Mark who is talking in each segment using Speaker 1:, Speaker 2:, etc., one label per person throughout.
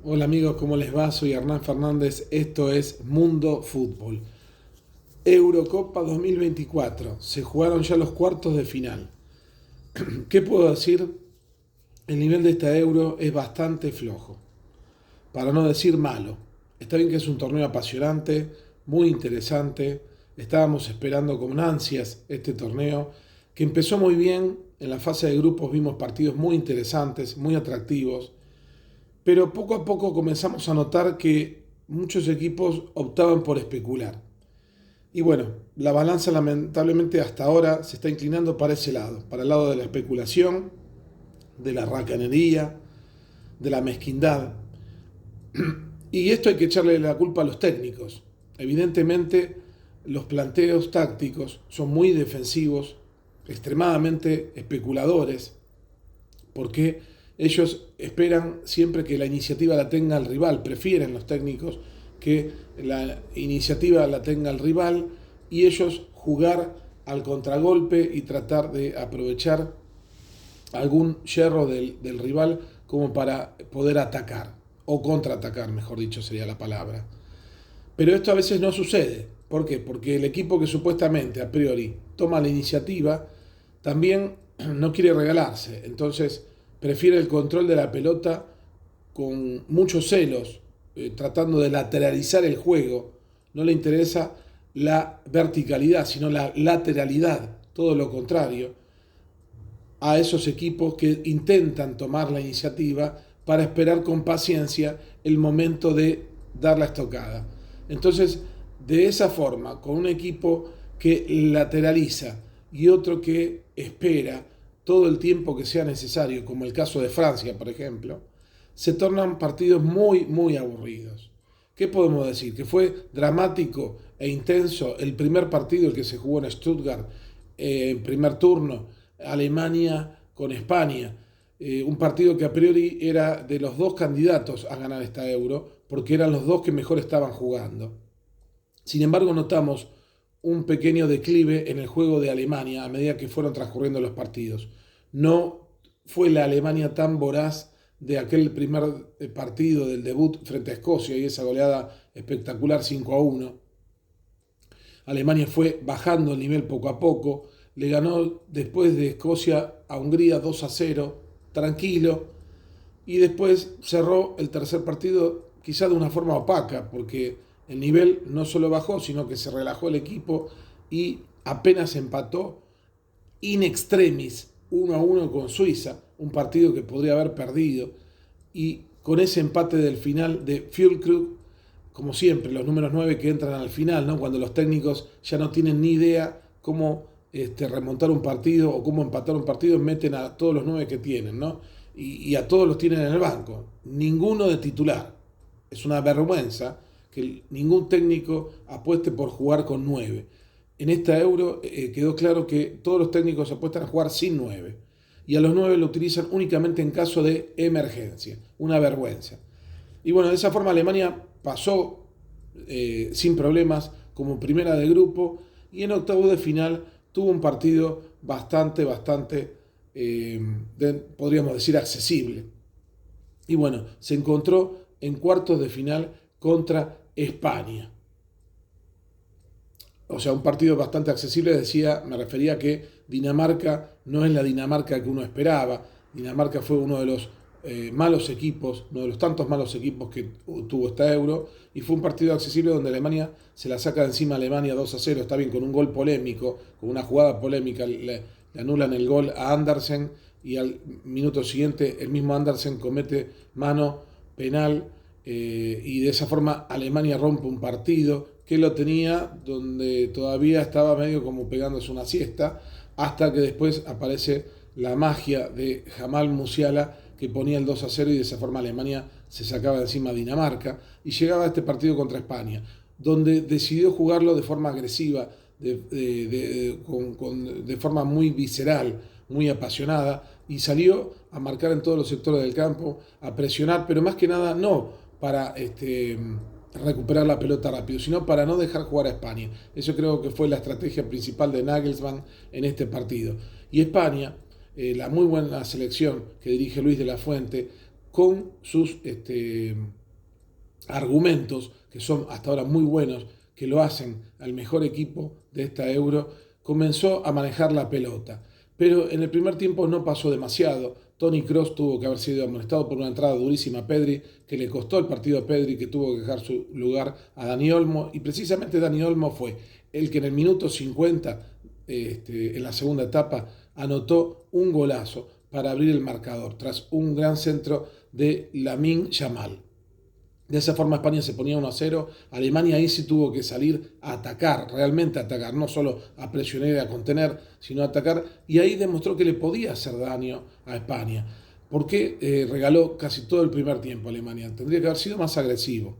Speaker 1: Hola amigos, ¿cómo les va? Soy Hernán Fernández, esto es Mundo Fútbol. Eurocopa 2024, se jugaron ya los cuartos de final. ¿Qué puedo decir? El nivel de esta Euro es bastante flojo, para no decir malo. Está bien que es un torneo apasionante, muy interesante, estábamos esperando con ansias este torneo, que empezó muy bien, en la fase de grupos vimos partidos muy interesantes, muy atractivos, pero poco a poco comenzamos a notar que muchos equipos optaban por especular. Y bueno, la balanza lamentablemente hasta ahora se está inclinando para el lado de la especulación, de la racanería, de la mezquindad. Y esto hay que echarle la culpa a los técnicos. Evidentemente, los planteos tácticos son muy defensivos, extremadamente especuladores, porque ellos esperan siempre que la iniciativa la tenga el rival, prefieren los técnicos que la iniciativa la tenga el rival y ellos jugar al contragolpe y tratar de aprovechar algún yerro del rival como para poder atacar, o contraatacar, mejor dicho sería la palabra. Pero esto a veces no sucede. ¿Por qué? Porque el equipo que supuestamente a priori toma la iniciativa también no quiere regalarse. Entonces prefiere el control de la pelota con muchos celos, tratando de lateralizar el juego. No le interesa la verticalidad, sino la lateralidad. Todo lo contrario a esos equipos que intentan tomar la iniciativa para esperar con paciencia el momento de dar la estocada. Entonces, de esa forma, con un equipo que lateraliza y otro que espera todo el tiempo que sea necesario, como el caso de Francia, por ejemplo, se tornan partidos muy, muy aburridos. ¿Qué podemos decir? Que fue dramático e intenso el primer partido, el que se jugó en Stuttgart, en primer turno, Alemania con España. Un partido que a priori era de los dos candidatos a ganar esta Euro, porque eran los dos que mejor estaban jugando. Sin embargo, notamos un pequeño declive en el juego de Alemania a medida que fueron transcurriendo los partidos. No fue la Alemania tan voraz de aquel primer partido del debut frente a Escocia y esa goleada espectacular 5-1. Alemania fue bajando el nivel poco a poco, le ganó después de Escocia a Hungría 2-0, tranquilo, y después cerró el tercer partido quizá de una forma opaca, porque el nivel no solo bajó, sino que se relajó el equipo y apenas empató in extremis 1-1 con Suiza, un partido que podría haber perdido, y con ese empate del final de Füllkrug, como siempre, los números 9 que entran al final, ¿no? Cuando los técnicos ya no tienen ni idea cómo remontar un partido o cómo empatar un partido, meten a todos los 9 que tienen, ¿no? Y a todos los tienen en el banco. Ninguno de titular. Es una vergüenza que ningún técnico apueste por jugar con 9. En esta Euro quedó claro que todos los técnicos apuestan a jugar sin 9. Y a los 9 lo utilizan únicamente en caso de emergencia. Una vergüenza. Y bueno, de esa forma Alemania pasó sin problemas como primera de grupo y en octavos de final tuvo un partido bastante, podríamos decir, accesible. Y bueno, se encontró en cuartos de final contra España. O sea, un partido bastante accesible, decía, me refería a que Dinamarca no es la Dinamarca que uno esperaba. Dinamarca fue uno de los malos equipos, uno de los tantos malos equipos que tuvo esta Euro, y fue un partido accesible donde Alemania se la saca de encima a Alemania 2-0, está bien, con un gol polémico, con una jugada polémica, le anulan el gol a Andersen y al minuto siguiente el mismo Andersen comete mano penal y de esa forma Alemania rompe un partido que lo tenía donde todavía estaba medio como pegándose una siesta, hasta que después aparece la magia de Jamal Musiala que ponía el 2-0 y de esa forma Alemania se sacaba de encima a Dinamarca y llegaba a este partido contra España, donde decidió jugarlo de forma agresiva, de forma muy visceral, muy apasionada, y salió a marcar en todos los sectores del campo, a presionar, pero más que nada no para recuperar la pelota rápido, sino para no dejar jugar a España. Eso creo que fue la estrategia principal de Nagelsmann en este partido. Y España, la muy buena selección que dirige Luis de la Fuente, con sus argumentos, que son hasta ahora muy buenos, que lo hacen al mejor equipo de esta Euro, comenzó a manejar la pelota. Pero en el primer tiempo no pasó demasiado. Toni Kroos tuvo que haber sido amonestado por una entrada durísima a Pedri, que le costó el partido a Pedri, que tuvo que dejar su lugar a Dani Olmo, y precisamente Dani Olmo fue el que en el minuto 50, en la segunda etapa, anotó un golazo para abrir el marcador, tras un gran centro de Lamine Yamal. De esa forma España se ponía 1-0, Alemania ahí sí tuvo que salir a atacar, realmente a atacar, no solo a presionar y a contener, sino a atacar, y ahí demostró que le podía hacer daño a España, porque regaló casi todo el primer tiempo a Alemania, tendría que haber sido más agresivo.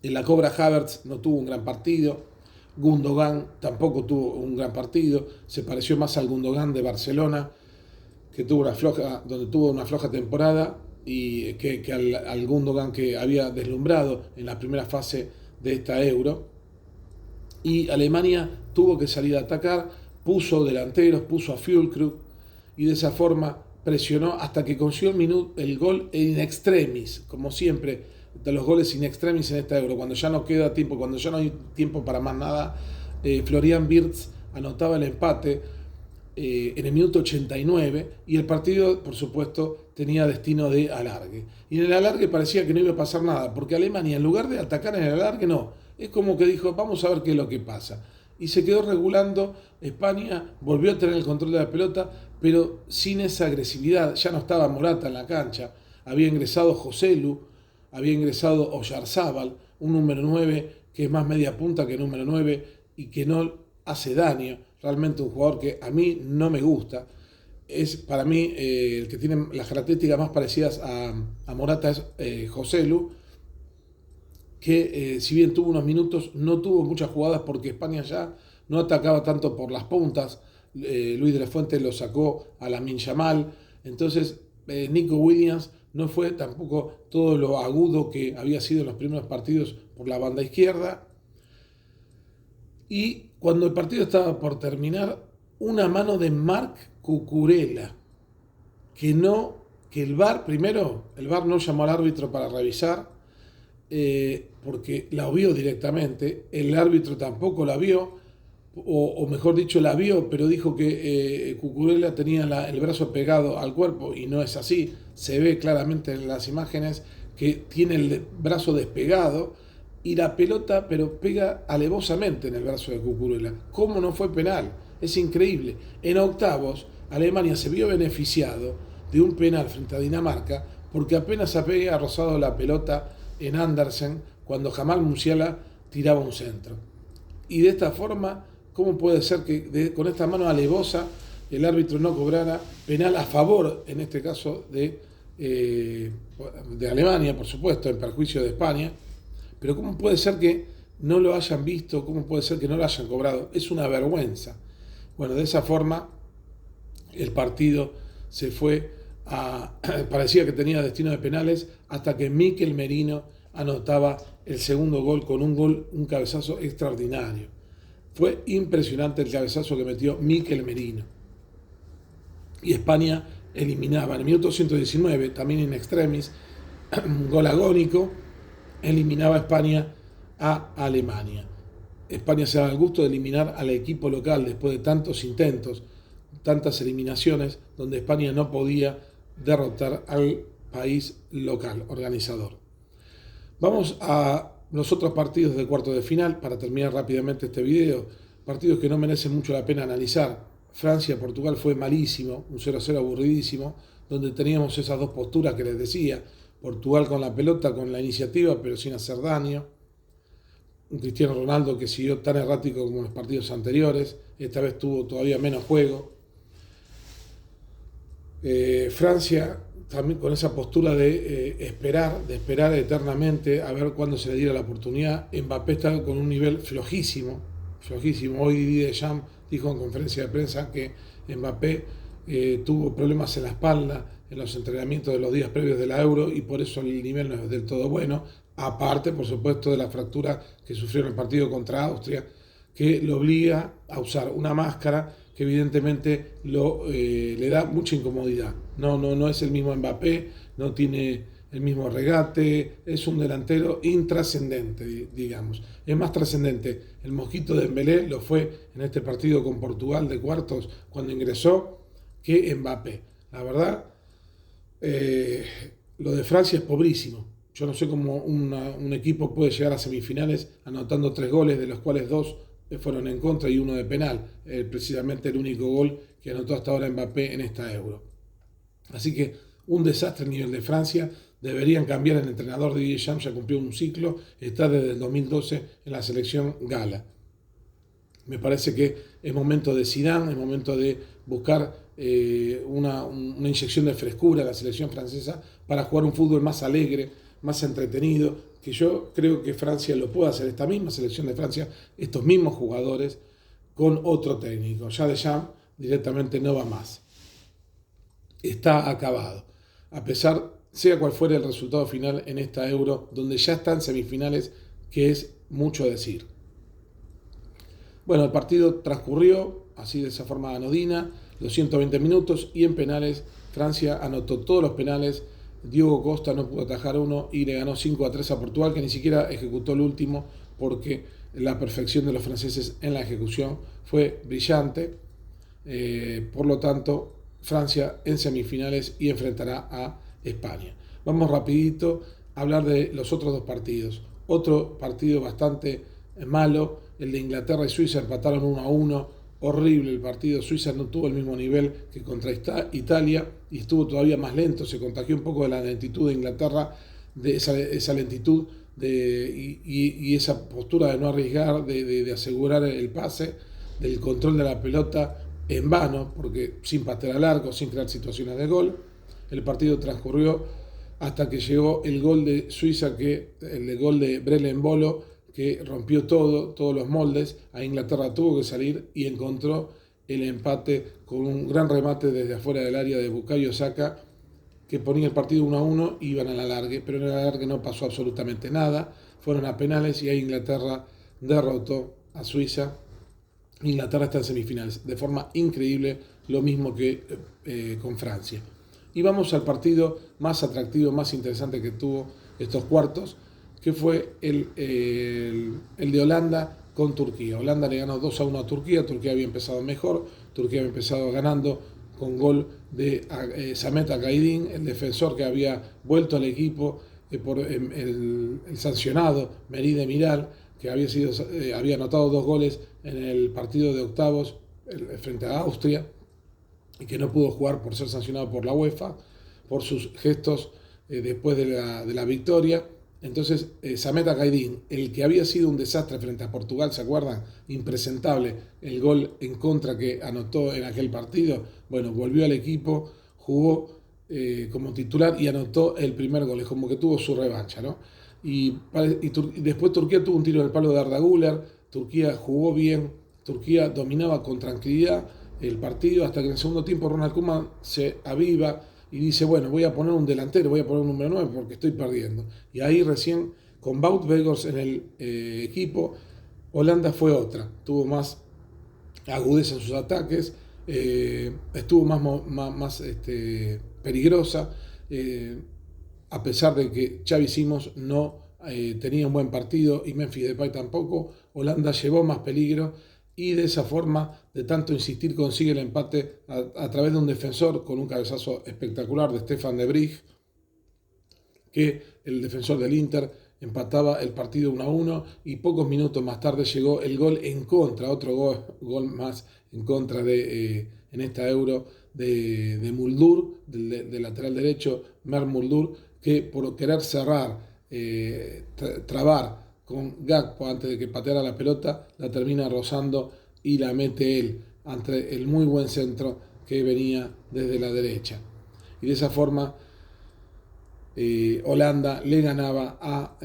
Speaker 1: En la Cobra Havertz no tuvo un gran partido, Gundogan tampoco tuvo un gran partido, se pareció más al Gundogan de Barcelona, donde tuvo una floja temporada, y que al Gundogan que había deslumbrado en la primera fase de esta Euro. Y Alemania tuvo que salir a atacar, puso delanteros, puso a Füllkrug, y de esa forma presionó hasta que consiguió el gol in extremis, como siempre, de los goles in extremis en esta Euro, cuando ya no queda tiempo, cuando ya no hay tiempo para más nada. Florian Wirtz anotaba el empate en el minuto 89, y el partido, por supuesto, tenía destino de alargue. Y en el alargue parecía que no iba a pasar nada, porque Alemania, en lugar de atacar en el alargue, no. Es como que dijo, vamos a ver qué es lo que pasa. Y se quedó regulando. España volvió a tener el control de la pelota, pero sin esa agresividad. Ya no estaba Morata en la cancha. Había ingresado Joselu, había ingresado Oyarzábal, un número 9 que es más media punta que número 9 y que no hace daño. Realmente un jugador que a mí no me gusta. Es para mí el que tiene las características más parecidas a Morata es Joselu, que si bien tuvo unos minutos, no tuvo muchas jugadas porque España ya no atacaba tanto por las puntas. Luis de la Fuente lo sacó a Lamine Yamal. Entonces Nico Williams no fue tampoco todo lo agudo que había sido en los primeros partidos por la banda izquierda. Y cuando el partido estaba por terminar, una mano de Marc Cucurella, que el VAR, primero, el VAR no llamó al árbitro para revisar, porque la vio directamente, el árbitro tampoco la vio, o mejor dicho, la vio, pero dijo que Cucurella tenía el brazo pegado al cuerpo, y no es así. Se ve claramente en las imágenes que tiene el brazo despegado, y la pelota pero pega alevosamente en el brazo de Cucurella. ¿Cómo no fue penal? Es increíble. En octavos, Alemania se vio beneficiado de un penal frente a Dinamarca, porque apenas había rozado la pelota en Andersen cuando Jamal Musiala tiraba un centro. Y de esta forma, ¿cómo puede ser que con esta mano alevosa el árbitro no cobrara penal a favor, en este caso, de Alemania, por supuesto, en perjuicio de España? Pero ¿cómo puede ser que no lo hayan visto? ¿Cómo puede ser que no lo hayan cobrado? Es una vergüenza. Bueno, de esa forma el partido se fue parecía que tenía destino de penales, hasta que Mikel Merino anotaba el segundo gol con un cabezazo extraordinario. Fue impresionante el cabezazo que metió Mikel Merino. Y España eliminaba en el minuto 119, también in extremis, un gol agónico, eliminaba a España a Alemania. España se daba el gusto de eliminar al equipo local después de tantos intentos, tantas eliminaciones, donde España no podía derrotar al país local, organizador. Vamos a los otros partidos de cuartos de final para terminar rápidamente este video. Partidos que no merecen mucho la pena analizar. Francia-Portugal fue malísimo, un 0-0 aburridísimo, donde teníamos esas dos posturas que les decía. Portugal con la pelota, con la iniciativa, pero sin hacer daño. Un Cristiano Ronaldo que siguió tan errático como en los partidos anteriores. Esta vez tuvo todavía menos juego. Francia también con esa postura de esperar eternamente a ver cuándo se le diera la oportunidad. Mbappé está con un nivel flojísimo. Hoy Didier Deschamps dijo en conferencia de prensa que Mbappé tuvo problemas en la espalda en los entrenamientos de los días previos de la Euro, y por eso el nivel no es del todo bueno, aparte por supuesto de la fractura que sufrió en el partido contra Austria, que lo obliga a usar una máscara que evidentemente le da mucha incomodidad. No es el mismo Mbappé, no tiene el mismo regate, es un delantero intrascendente, digamos. Es más trascendente el Mosquito de Dembélé, lo fue en este partido con Portugal de cuartos cuando ingresó, que Mbappé. La verdad, lo de Francia es pobrísimo. Yo no sé cómo un equipo puede llegar a semifinales anotando 3 goles, de los cuales 2 fueron en contra y 1 de penal. Precisamente el único gol que anotó hasta ahora Mbappé en esta Euro. Así que un desastre a nivel de Francia. Deberían cambiar el entrenador de Didier Deschamps, ya cumplió un ciclo, está desde el 2012 en la selección gala. Me parece que es momento de Zidane, es momento de buscar una inyección de frescura a la selección francesa para jugar un fútbol más alegre, más entretenido, que yo creo que Francia lo puede hacer, esta misma selección de Francia, estos mismos jugadores, con otro técnico. Ya Deschamps directamente no va más. Está acabado. A pesar, sea cual fuera el resultado final en esta Euro, donde ya están semifinales, que es mucho decir. Bueno, el partido transcurrió así de esa forma anodina, los 120 minutos, y en penales Francia anotó todos los penales. Diogo Costa no pudo atajar uno y le ganó 5-3 a Portugal, que ni siquiera ejecutó el último porque la perfección de los franceses en la ejecución fue brillante. Por lo tanto, Francia en semifinales y enfrentará a España. Vamos rapidito a hablar de los otros 2 partidos. Otro partido bastante malo, el de Inglaterra y Suiza, empataron 1-1. Horrible el partido. Suiza no tuvo el mismo nivel que contra Italia y estuvo todavía más lento. Se contagió un poco de la lentitud de Inglaterra, de esa lentitud y esa postura de no arriesgar, de asegurar el pase, del control de la pelota en vano, porque sin patear al arco, sin crear situaciones de gol. El partido transcurrió hasta que llegó el gol de Suiza, el gol de Breel Embolo, que rompió todos los moldes. A Inglaterra tuvo que salir y encontró el empate con un gran remate desde afuera del área de Bukayo Saka, que ponía el partido 1-1 y iban a la largue, pero en la largue no pasó absolutamente nada. Fueron a penales y ahí Inglaterra derrotó a Suiza. Inglaterra está en semifinales de forma increíble, lo mismo que con Francia. Y vamos al partido más atractivo, más interesante que tuvo estos cuartos, que fue el de Holanda con Turquía. Holanda le ganó 2-1 a Turquía. Turquía había empezado mejor, Turquía había empezado ganando con gol de Samet Akaydin, el defensor que había vuelto al equipo por el sancionado Merih Demiral, que había anotado 2 goles en el partido de octavos frente a Austria y que no pudo jugar por ser sancionado por la UEFA por sus gestos después de la victoria. Entonces Samet Akaydin, el que había sido un desastre frente a Portugal, ¿se acuerdan? Impresentable el gol en contra que anotó en aquel partido. Bueno, volvió al equipo, jugó como titular y anotó el primer gol. Es como que tuvo su revancha, ¿no? Y después Turquía tuvo un tiro en el palo de Arda Güler. Turquía jugó bien, Turquía dominaba con tranquilidad el partido, hasta que en el segundo tiempo Ronald Koeman se aviva y dice, bueno, voy a poner un delantero, voy a poner un número 9 porque estoy perdiendo. Y ahí recién, con Wout Weghorst en el equipo, Holanda fue otra. Tuvo más agudeza en sus ataques, estuvo más peligrosa, a pesar de que Xavi Simons no tenía un buen partido y Memphis Depay tampoco. Holanda llevó más peligro y de esa forma, de tanto insistir, consigue el empate a través de un defensor con un cabezazo espectacular de Stefan de Vrij, que el defensor del Inter empataba el partido 1-1 y pocos minutos más tarde llegó el gol en contra, otro gol más en contra en esta Euro de Muldur, del lateral derecho, Mert Muldur, que por querer cerrar, trabar con Gakpo antes de que pateara la pelota, la termina rozando y la mete él ante el muy buen centro que venía desde la derecha. Y de esa forma Holanda le ganaba a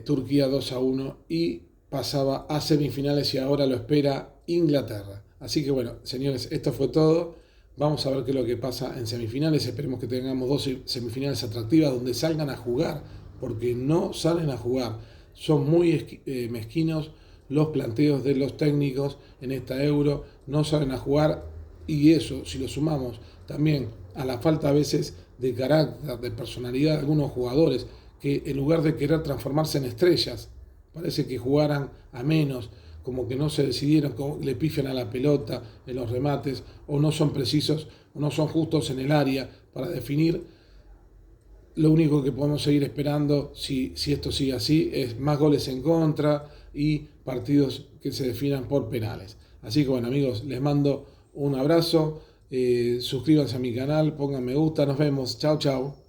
Speaker 1: Turquía 2-1 y pasaba a semifinales y ahora lo espera Inglaterra. Así que bueno, señores, esto fue todo. Vamos a ver qué es lo que pasa en semifinales. Esperemos que tengamos 2 semifinales atractivas donde salgan a jugar, porque no salen a jugar. Son muy mezquinos los planteos de los técnicos en esta Euro. No salen a jugar Y eso, si lo sumamos también a la falta a veces de carácter, de personalidad de algunos jugadores, que en lugar de querer transformarse en estrellas, parece que jugaran a menos, como que no se decidieron, como le pifian a la pelota en los remates, o no son precisos, o no son justos en el área para definir. Lo único que podemos seguir esperando, si esto sigue así, es más goles en contra y partidos que se definan por penales. Así que bueno, amigos, les mando un abrazo, suscríbanse a mi canal, pongan me gusta, nos vemos, chao chao.